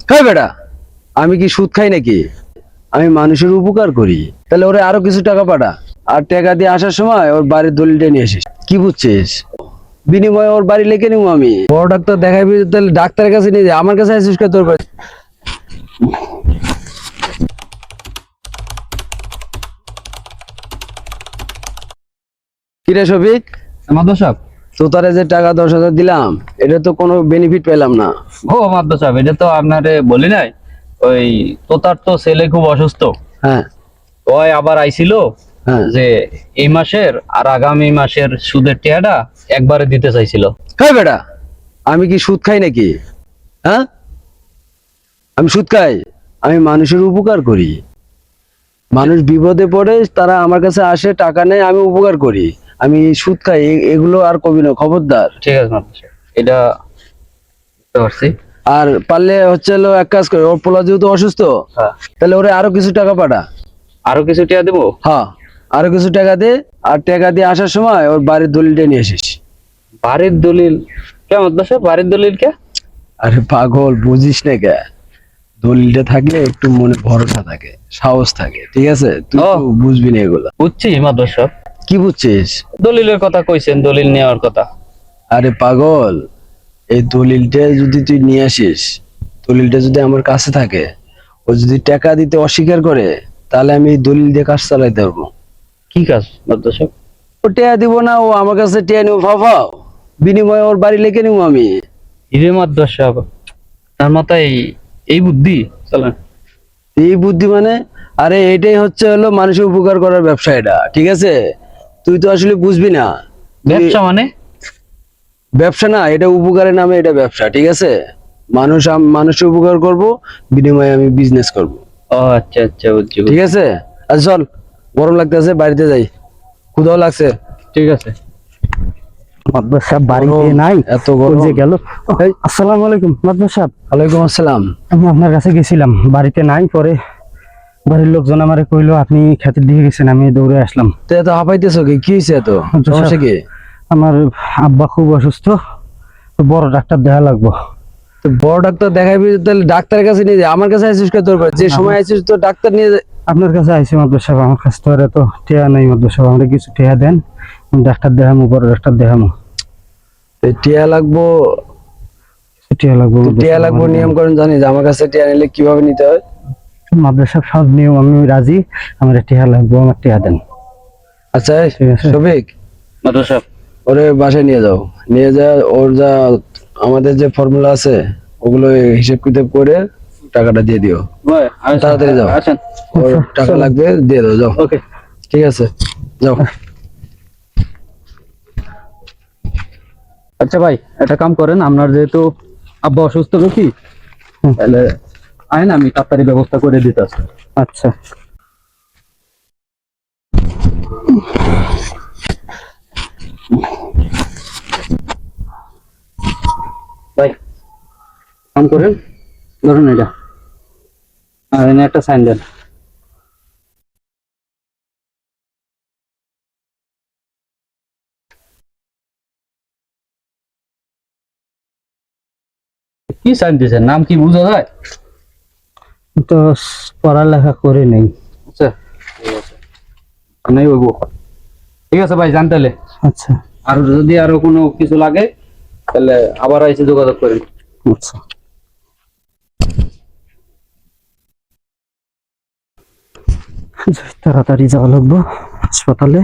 হ্যাঁ বেটা, আমি কি সুদ খাই নাকি? আমি মানুষের উপকার করি। তাহলে ওরে আরো কিছু টাকা পাঠা, আর টাকা দিয়ে আসার সময় ওর বাড়ির দলিলটা নিয়ে আসিস। কি বুঝছিস? বিনিময়ে ওর বাড়ি লিখে নিবো আমি। বড় ডাক্তার দেখাবি, তাহলে ডাক্তারের কাছে নিয়ে যা, আমার কাছে আসিস কে তোর বাড়ি? কিরে শফিক, মাদ্দা সাহেব। তোতারে যে টাকা 10,000 দিলাম, এটা তো কোনো বেনিফিট পেলাম না। ও মাদ্দা সাহেব, এটা তো আপনারে বলি নাই। ওই তোতার তো ছেলে খুব অসুস্থ। হ্যাঁ ওই আবার আইছিল হ্যাঁ। যে এই মাসের আর আগামী মাসের সুদের টাকাটা একবারে দিতে চাইছিল। হ্যাঁ বেটা, আমি কি সুদ খাই নাকি? হ্যাঁ, আমি সুদ খাই? আমি মানুষের উপকার করি। মানুষ বিপদে পড়ে তারা আমার কাছে আসে, টাকা নেয়, আমি উপকার করি। আমি সুদ খাই এগুলো আর কবি না, খবরদার। ঠিক আছে মাদ্দা সাহেব, এটা বুঝতে পারছি। আর পারলে হচ্ছে হলো এক কাজ করে, ওর পোলা যেহেতু অসুস্থ, হ্যাঁ, তাহলে ওরে আরো কিছু টাকা পাঠা। আরো কিছু টাকা দেবো। হ্যাঁ, আরো কিছু টাকা দে। আর টাকা দিয়ে আসার সময় ওর বাড়ির দলিলটা নিয়ে আসিস। বাড়ির দলিল? কে মাদ্দা সাহেব, বাড়ির দলিল কে? আরে পাগল, বুঝিস না কে? দলিলটা থাকলে একটু মনে ভরসা থাকে, সাহস থাকে, ঠিক আছে? তুই ও। তো বুঝবি না এগুলা। বুঝছি মাদ্দা সাহেব, কি বুঝছিস? দলিলের কথা কইছেন, দলিল নেওয়ার কথা। আরে পাগল, এই দলিলটা যদি তুই নিয়ে আসিস, দলিলটা যদি আমার কাছে থাকে, ও যদি টাকা দিতে অস্বীকার করে, তাহলে আমি এই দলিল দিয়ে কাজ চালাইতে পারবো। কি কাজ মাদ্দা সাহেব? ও টাকা দিব না, ও আমার কাছে টাকা নিবো, ফাও বিনিময়ে ওর বাড়ি লিখে নিবো আমি। হিরে মাদ্দা সাহেব, তার মাথায় এই বুদ্ধি? চলেন। এই বুদ্ধি মানে? আরে এটাই হচ্ছে হলো মানুষের উপকার করার ব্যবসা, এটা ঠিক আছে? তুই তো আসলে বুঝবি না। ব্যবসা মানে? ব্যবসা না, এটা উপকারের নামে, এটা ব্যবসা, ঠিক আছে? মানুষের উপকার করব, বিনিময়ে আমি বিজনেস করব। ও আচ্ছা আচ্ছা, বুঝছি ঠিক আছে? আচ্ছা চল, গরম লাগতেছে, বাড়িতে যাই, ক্ষুধাও লাগছে। ঠিক আছে। মাদবর সাহেব বাড়িতে গরম, নাই, এত গরম। যে গেল। এই, আসসালামু আলাইকুম মাদবর সাহেব। ওয়ালাইকুম আসসালাম। আমি আপনার কাছে গেছিলাম, বাড়িতে নাই। পরে বাড়ির লোকজন আমারে কইলো আপনি খেতে দিয়ে গেছেন, আমি দৌড়ে আসলাম। তো এত হাঁপাইতেছো কি? কি হয়েছে? এত সমস্যা কি? আমার আব্বা খুব অসুস্থ, বড় ডাক্তার দেখা লাগবো। তো বড় ডাক্তার দেখাবি, তাহলে ডাক্তারের কাছে নিয়ে যা, আমার কাছে আসিস কে তোর বাড়ি? যে সময় আসিস তো ডাক্তার নিয়ে যা। আপনার কাছে আইসি মাদবর সাহেব, আমার কাছে তো আর এত টেয়া নাই। মাদবর সাহেব আমরা কিছু টেয়া দেন, আমি ডাক্তার দেখামো, বড় ডাক্তার দেখামো। টিয়া লাগবো? টেয়া লাগবো টিয়া লাগবো, নিয়ম করেন জানিস? আমার কাছে টিয়া নিলে কিভাবে নিতে হয়? মাদবর সাহেব, সব নিয়ম আমি রাজি। আমার টেয়া লাগবো, আমার টেয়া দেন। আচ্ছা ঠিক আছে। শফিক, মাদ্দা সাহেব, ওরে বাসায় নিয়ে যাও, নিয়ে যা। ওর যা আমাদের যে ফর্মুলা আছে, ওগুলো হিসেব কিতাব করে টাকাটা দিয়ে দিও। ভাই আসেন, তাড়াতাড়ি যাও। আসেন। ওর টাকা লাগবে, দিয়ে দাও, যাও। ওকে। ঠিক আছে, যাও। আচ্ছা ভাই, একটা কাম করেন, আপনার যেহেতু আব্বা অসুস্থ নাকি, তাহলে আইন আমি তাড়াতাড়ি ব্যবস্থা করে দিতেছি। আচ্ছা। ভাই কাম করেন, ধরুন এটা, আর এনে একটা সাইন দেন। কি সাইন দিয়েছেন? নাম কি বোঝা যায়? তো পড়ালেখা করে নেই। আচ্ছা ঠিক আছে, নাই হইব। ঠিক আছে ভাই, জান তাহলে। আচ্ছা আর যদি আরো কোনো কিছু লাগে তাহলে আবার এসে যোগাযোগ করেন। আচ্ছা। তাড়াতাড়ি যাওয়া লাগবো হাসপাতালে।